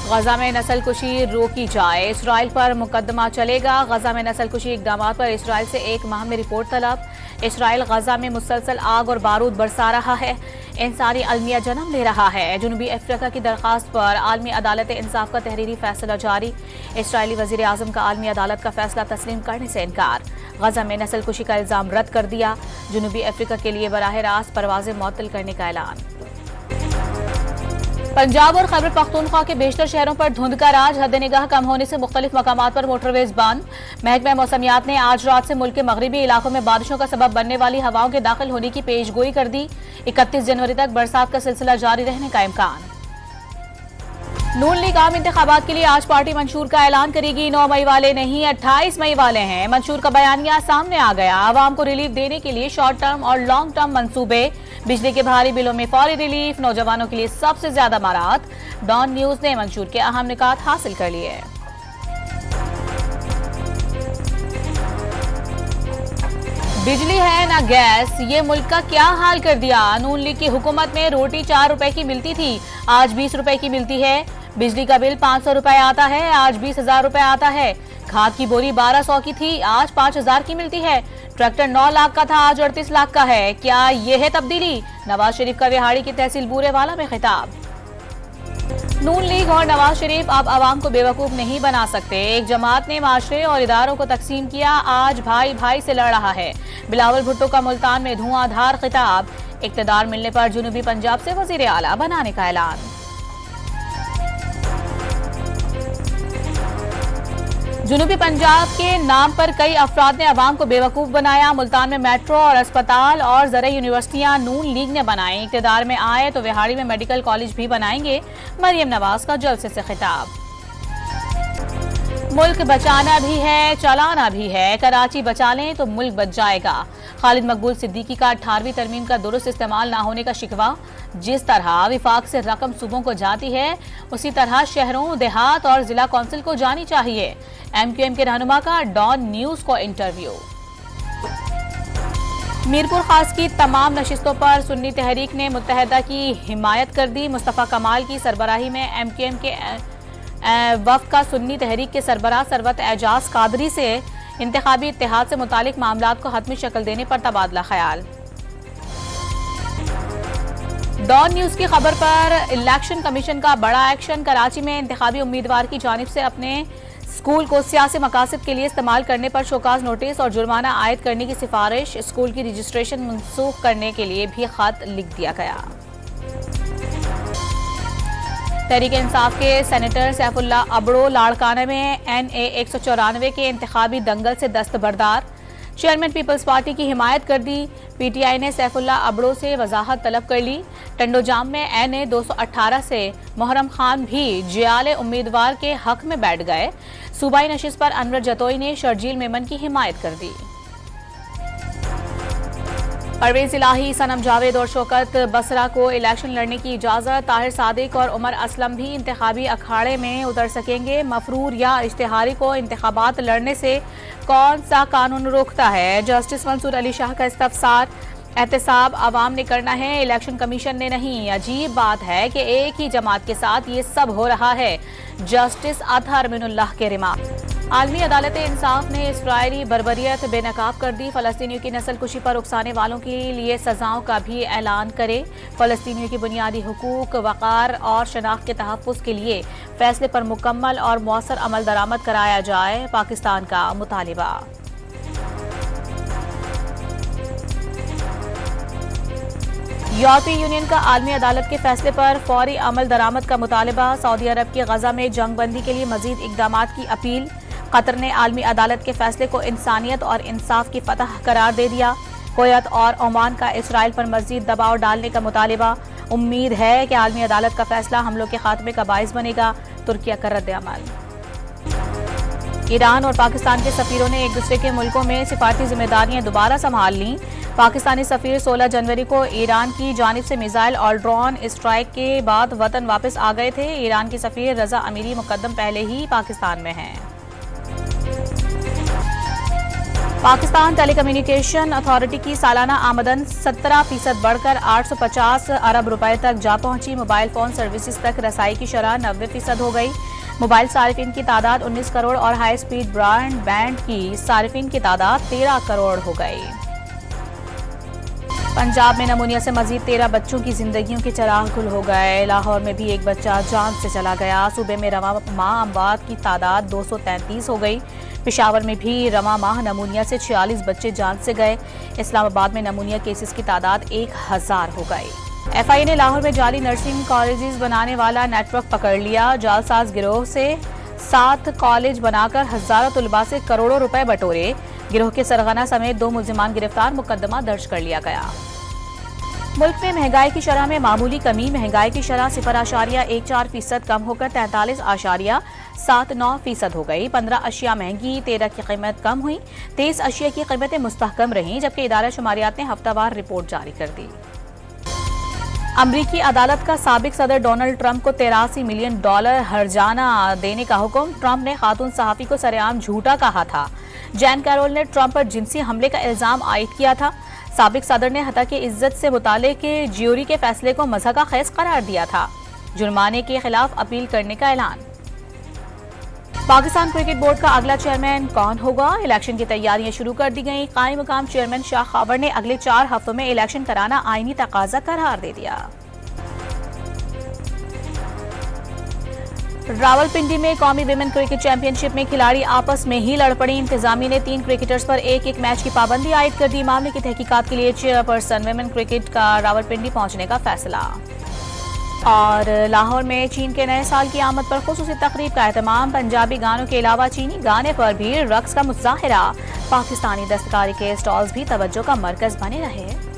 गजा में नस्ल कुशी रोकी जाए, इसराइल पर मुकदमा चलेगा। गजा में नस्ल कुशी इकदाम पर इसराइल से 1 माह में रिपोर्ट तलब। इसराइल गजा में मुसलसल आग और बारूद बरसा रहा है, इंसानी अलमिया जन्म ले रहा है। जनूबी अफ्रीका की दरखास्त पर आलमी अदालत इंसाफ का तहरीरी फैसला जारी। इसराइली वजीर आजम का आलमी अदालत का फैसला तस्लीम करने से इनकार। गजा में नस्ल कुशी का इल्जाम रद्द कर दिया। जनूबी अफ्रीका के लिए बराह रास्त परवाजें मुअत्तल करने का ऐलान। पंजाब और खैबर पख्तूनख्वा के बेशतर शहरों पर धुंध का राज, हद निगाह कम होने से मुख्तलिफ मकामात पर मोटरवेज बंद। महकमा मौसमियात ने आज रात से मुल्क के मगरबी इलाकों में बारिशों का सबब बनने वाली हवाओं के दाखिल होने की पेशगोई कर दी। 31 जनवरी तक बरसात का सिलसिला जारी रहने का इम्कान। नून लीग आम इंतखाबात के लिए आज पार्टी मंशूर का ऐलान करेगी। 9 मई वाले नहीं, 28 मई वाले हैं। मंशूर का बयानिया सामने आ गया। आवाम को रिलीफ देने के लिए शॉर्ट टर्म और लॉन्ग टर्म मंसूबे, बिजली के भारी बिलों में फौरी रिलीफ, नौजवानों के लिए सबसे ज्यादा मराहत। डॉन न्यूज ने मंशूर के अहम निकात हासिल कर लिए। बिजली है ना गैस, ये मुल्क का क्या हाल कर दिया। नून लीग की हुकूमत में रोटी 4 रुपए की मिलती थी, आज 20 रुपए की मिलती है। बिजली का बिल 500 रुपए आता है, आज 20,000 रुपए आता है। खाद की बोरी 1200 की थी, आज 5000 की मिलती है। ट्रैक्टर 9 लाख का था, आज 38 लाख का है। क्या ये है तब्दीली? नवाज शरीफ का विहाड़ी की तहसील बूरेवाला में खिताब। नून लीग और नवाज शरीफ अब आवाम को बेवकूफ नहीं बना सकते। एक जमात ने माशरे और इदारों को तकसीम किया, आज भाई भाई से लड़ रहा है। बिलावल भुट्टो का मुल्तान में धुआंधार खिताब। इक्तदार मिलने पर जनूबी पंजाब से वजीर आला बनाने का ऐलान। जनूबी पंजाब के नाम पर कई अफराद ने अवाम को बेवकूफ बनाया। मुल्तान में मेट्रो और अस्पताल और ज़राई यूनिवर्सिटियां नून लीग ने बनाई। इक़्तिदार में आए तो विहाड़ी में मेडिकल कॉलेज भी बनाएंगे। मरियम नवाज का जलसे से खिताब। मुल्क बचाना भी है, चलाना भी है। कराची बचा लें तो मुल्क बच जाएगा। खालिद मकबूल सिद्दीकी का 18वीं तरमीम का दुरुस्त इस्तेमाल ना होने का शिकवा। जिस तरह विफाक से रकम सूबों को जाती है, उसी तरह शहरों, देहात और जिला कौंसिल को जानी चाहिए। MQM के रहनुमा का डॉन न्यूज को इंटरव्यू। मीरपुर खास की तमाम नशिस्तों पर सुन्नी तहरीक ने मुत्तहदा की हिमायत कर दी। मुस्तफ़ा कमाल की सरबराही में MQM के वफ़द का सुन्नी तहरीक के सरबराह सरवत एजाज कादरी से इंतखाबी इत्तेहाद से मुतालिक मामलात को हतमी शक्ल देने पर तबादला ख्याल। डॉन न्यूज की खबर पर इलेक्शन कमीशन का बड़ा एक्शन। कराची में इंतखाबी उम्मीदवार की जानिब से अपने स्कूल को सियासी मकासद के लिए इस्तेमाल करने पर शोकाज नोटिस और जुर्माना आयद करने की सिफारिश। स्कूल की रजिस्ट्रेशन मनसूख करने के लिए भी खत लिख दिया गया। तहरीक इंसाफ के सेनेटर सैफुल्लाह अबड़ो लाड़काना में NA 194 के इंतखाबी दंगल से दस्तबरदार। चेयरमैन पीपल्स पार्टी की हिमायत कर दी। PTI ने सैफुल्लाह अबड़ो से वजाहत तलब कर ली। टंडोजाम में NA 218 से मोहरम खान भी जियाले उम्मीदवार के हक में बैठ गए। सूबाई नशिस्त पर अनवर जतोई ने शर्जील मेमन की हिमायत कर दी। परवेज इलाही, सनम जावेद और शौकत बसरा को इलेक्शन लड़ने की इजाजत। ताहिर सादिक और उमर असलम भी इंतखाबी अखाड़े में उतर सकेंगे। मफरूर या इश्तिहारी को इंतखाबात लड़ने से कौन सा कानून रोकता है? जस्टिस मंसूर अली शाह का इस्तफसार। एहतसाब आवाम ने करना है, इलेक्शन कमीशन ने नहीं। अजीब बात है कि एक ही जमात के साथ ये सब हो रहा है। जस्टिस अतहर मिनुल्लाह के रिमार्क। आलमी अदालत इंसाफ ने इसराइली बर्बरियत बेनकाब कर दी। फलस्तीनियों की नस्ल कुशी पर उकसाने वालों के लिए सजाओं का भी ऐलान करे। फलस्तीनियों की बुनियादी हुकूक, वक़ार और शनाख्त के तहफ़्फ़ुज़ के लिए फैसले पर मुकम्मल और मौसर अमल दरामद कराया जाए। पाकिस्तान का मुतालिबा। यूरोपीय यूनियन का आलमी अदालत के फैसले पर फौरी अमल दरामद का मुतालबा। सऊदी अरब की गजा में जंग बंदी के लिए मजीद इकदामात की अपील। कतर ने आलमी अदालत के फैसले को इंसानियत और इंसाफ की फतह करार दे दिया। कुवैत और ओमान का इसराइल पर मजीद दबाव डालने का मुतालबा। उम्मीद है कि आलमी अदालत का फैसला हमलों के खात्मे का बाइस बनेगा। तुर्किया का रद्द-ए-अमल। ईरान और पाकिस्तान के सफीरों ने एक दूसरे के मुल्कों में सिफारती जिम्मेदारियां दोबारा संभाल लीं। पाकिस्तानी सफीर 16 जनवरी को ईरान की जानिब से मिसाइल और ड्रोन स्ट्राइक के बाद वतन वापस आ गए थे। ईरान की सफीर रजा अमीरी मुकद्दम पहले ही पाकिस्तान में हैं। पाकिस्तान टेलीकम्युनिकेशन अथॉरिटी की सालाना आमदन 17% बढ़कर 850 अरब रुपए तक जा पहुंची। मोबाइल फोन सर्विसेज तक रसाई की शरह 90% हो गई। मोबाइल सारिफिन की तादाद 19 करोड़ और हाई स्पीड ब्रॉडबैंड की सारिफिन की तादाद 13 करोड़ हो गई। पंजाब में नमूनिया से मजीद 13 बच्चों की जिंदगियों के चिराग गुल हो गए। लाहौर में भी एक बच्चा जान से चला गया। सूबे में रवा माह अमवात की तादाद 233 हो गई। पेशावर में भी रवा माह नमूनिया से 46 बच्चे जान से गए। इस्लामाबाद में नमूनिया केसेस की तादाद 1000 हो गई। FIA ने लाहौर में जाली नर्सिंग कॉलेजेस बनाने वाला नेटवर्क पकड़ लिया। जालसाज गिरोह से 7 कॉलेज बनाकर हजारों तलबा से करोड़ों रुपए बटोरे। गिरोह के सरगना समेत 2 मुल्जिमान गिरफ्तार, मुकदमा दर्ज कर लिया गया। मुल्क में महंगाई की शरह में मामूली कमी। महंगाई की शरह 0.14% कम होकर 43.79% हो गई। 15 अशिया महंगी, 13 की कीमत कम हुई। 23 अशिया की कीमतें मुस्तहकम रहीं, जबकि इदारा शुमारियात ने हफ्तावार रिपोर्ट जारी कर दी। अमरीकी अदालत का साबिक सदर डोनाल्ड ट्रंप को $83 मिलियन हर्जाना देने का हुक्म। ट्रंप ने खातून सहाफी को सरेआम झूठा कहा था। जैन कैरोल ने ट्रंप पर जिनसी हमले का इल्जाम आयद किया था। साबिक सदर ने हत्या की इज्जत से मुताले के ज्यूरी के फैसले को मज़ा का खेस करार दिया था। जुर्माने के खिलाफ अपील करने का ऐलान। पाकिस्तान क्रिकेट बोर्ड का अगला चेयरमैन कौन होगा? इलेक्शन की तैयारियां शुरू कर दी गई। कायम मुकाम चेयरमैन शाह खावर ने अगले 4 हफ्तों में इलेक्शन कराना आईनी तकाजा करार दे दिया। रावलपिंडी में कौमी विमेन क्रिकेट चैंपियनशिप में खिलाड़ी आपस में ही लड़ पड़ी। इंतजामिया ने 3 क्रिकेटर्स पर एक मैच की पाबंदी आयद कर दी। मामले की तहकीकात के लिए चेयरपर्सन विमेन क्रिकेट का रावलपिंडी पहुंचने का फैसला। और लाहौर में चीन के नए साल की आमद पर खुसूसी तकरीब का एहतमाम। पंजाबी गानों के अलावा चीनी गाने पर भी रक्स का मुजाहिरा। पाकिस्तानी दस्तकारी के स्टॉल्स भी तवज्जो का मरकज बने रहे।